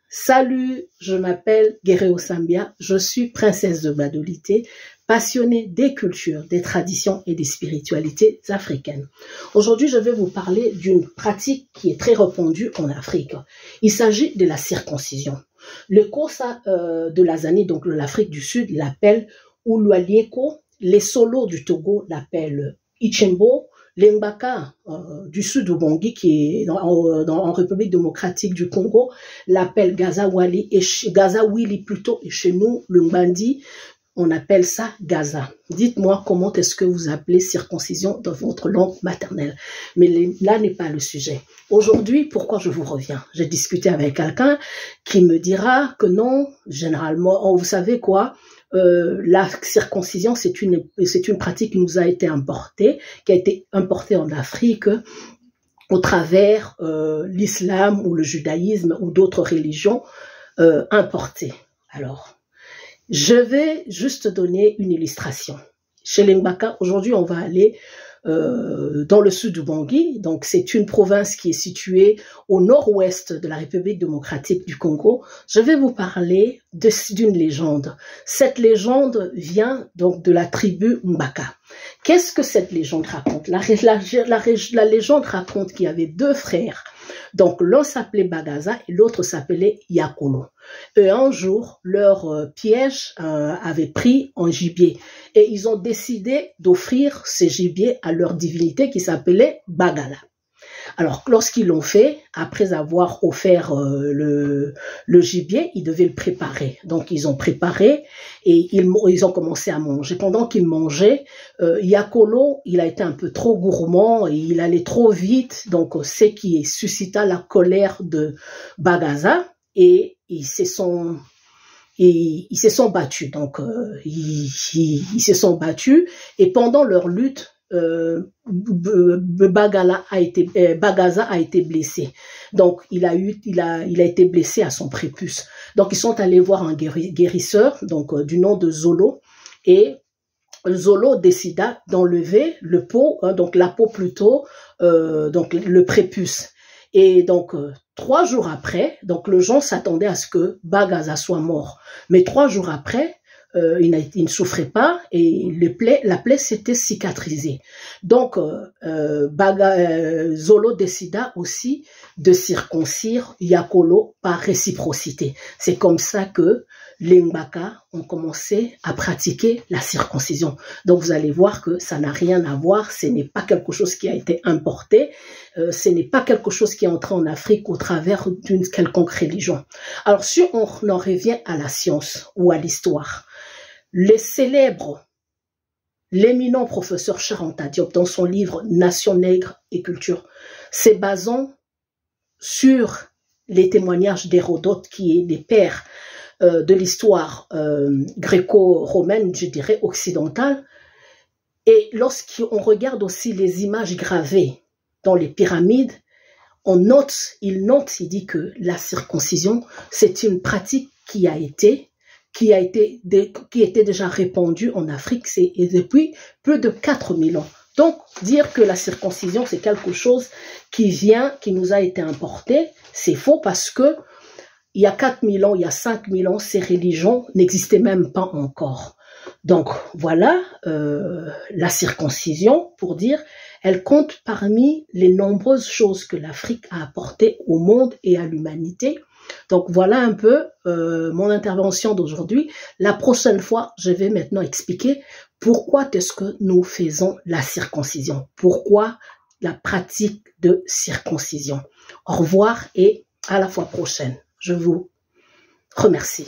Salut, je m'appelle Guerrero Sambia, je suis princesse de Badolité, passionnée des cultures, des traditions et des spiritualités africaines. Aujourd'hui, je vais vous parler d'une pratique qui est très répandue en Afrique. Il s'agit de la circoncision. Le Kosa de la Zani, donc l'Afrique du Sud, l'appelle Ulualieko, les Solos du Togo l'appellent Ichembo, les Mbaka du sud du Bangui, qui est en République démocratique du Congo, l'appellent Gazawili, plutôt, et chez nous, le Mbandi, on appelle ça Gaza. Dites-moi comment est-ce que vous appelez circoncision dans votre langue maternelle. Mais là n'est pas le sujet. Aujourd'hui, pourquoi je vous reviens? J'ai discuté avec quelqu'un qui me dira que non, généralement, vous savez quoi? La circoncision, c'est une pratique qui nous a été importée, qui a été importée en Afrique au travers l'islam ou le judaïsme ou d'autres religions importées. Alors, je vais juste donner une illustration. Chez les Mbaka, aujourd'hui, on va aller dans le sud du Bangui. Donc, c'est une province qui est située au nord-ouest de la République démocratique du Congo. Je vais vous parler d'une légende. Cette légende vient donc de la tribu Mbaka. Qu'est-ce que cette légende raconte? La légende raconte qu'il y avait deux frères. Donc, l'un s'appelait Bagaza et l'autre s'appelait Yakolo. Et un jour, leur piège avait pris en gibier. Et ils ont décidé d'offrir ces gibiers à leur divinité qui s'appelait Bagala. Alors, lorsqu'ils l'ont fait, après avoir offert le gibier, ils devaient le préparer. Donc, ils ont préparé et ils ont commencé à manger. Pendant qu'ils mangeaient, Yakolo, il a été un peu trop gourmand et il allait trop vite. Donc, c'est qui suscita la colère de Bagaza et ils se sont battus. Donc, ils se sont battus et pendant leur lutte, Bagaza a été blessé. Donc, il a été blessé à son prépuce. Donc, ils sont allés voir un guérisseur, donc du nom de Zolo, et Zolo décida d'enlever le pot, donc la peau plutôt, donc le prépuce. Et donc, 3 jours après, donc le gens s'attendait à ce que Bagaza soit mort. Mais 3 jours après, il ne souffrait pas et la plaie s'était cicatrisée. Donc, Zolo décida aussi de circoncire Yakolo par réciprocité. C'est comme ça que les Mbaka ont commencé à pratiquer la circoncision. Donc, vous allez voir que ça n'a rien à voir. Ce n'est pas quelque chose qui a été importé. Ce n'est pas quelque chose qui est entré en Afrique au travers d'une quelconque religion. Alors, si on en revient à la science ou à l'histoire, l'éminent professeur Cheikh Anta Diop, dans son livre Nation nègre et culture, s'est basant sur les témoignages d'Hérodote, qui est des pères de l'histoire gréco-romaine, je dirais occidentale. Et lorsqu'on regarde aussi les images gravées dans les pyramides, il dit que la circoncision, c'est une pratique qui était déjà répandue en Afrique et depuis plus de 4000 ans. Donc, dire que la circoncision, c'est quelque chose qui nous a été importé, c'est faux parce que il y a 4000 ans, il y a 5000 ans, ces religions n'existaient même pas encore. Donc, voilà la circoncision, pour dire, elle compte parmi les nombreuses choses que l'Afrique a apportées au monde et à l'humanité. Donc, voilà un peu mon intervention d'aujourd'hui. La prochaine fois, je vais maintenant expliquer pourquoi est-ce que nous faisons la circoncision. Pourquoi la pratique de circoncision. Au revoir et à la fois prochaine. Je vous remercie.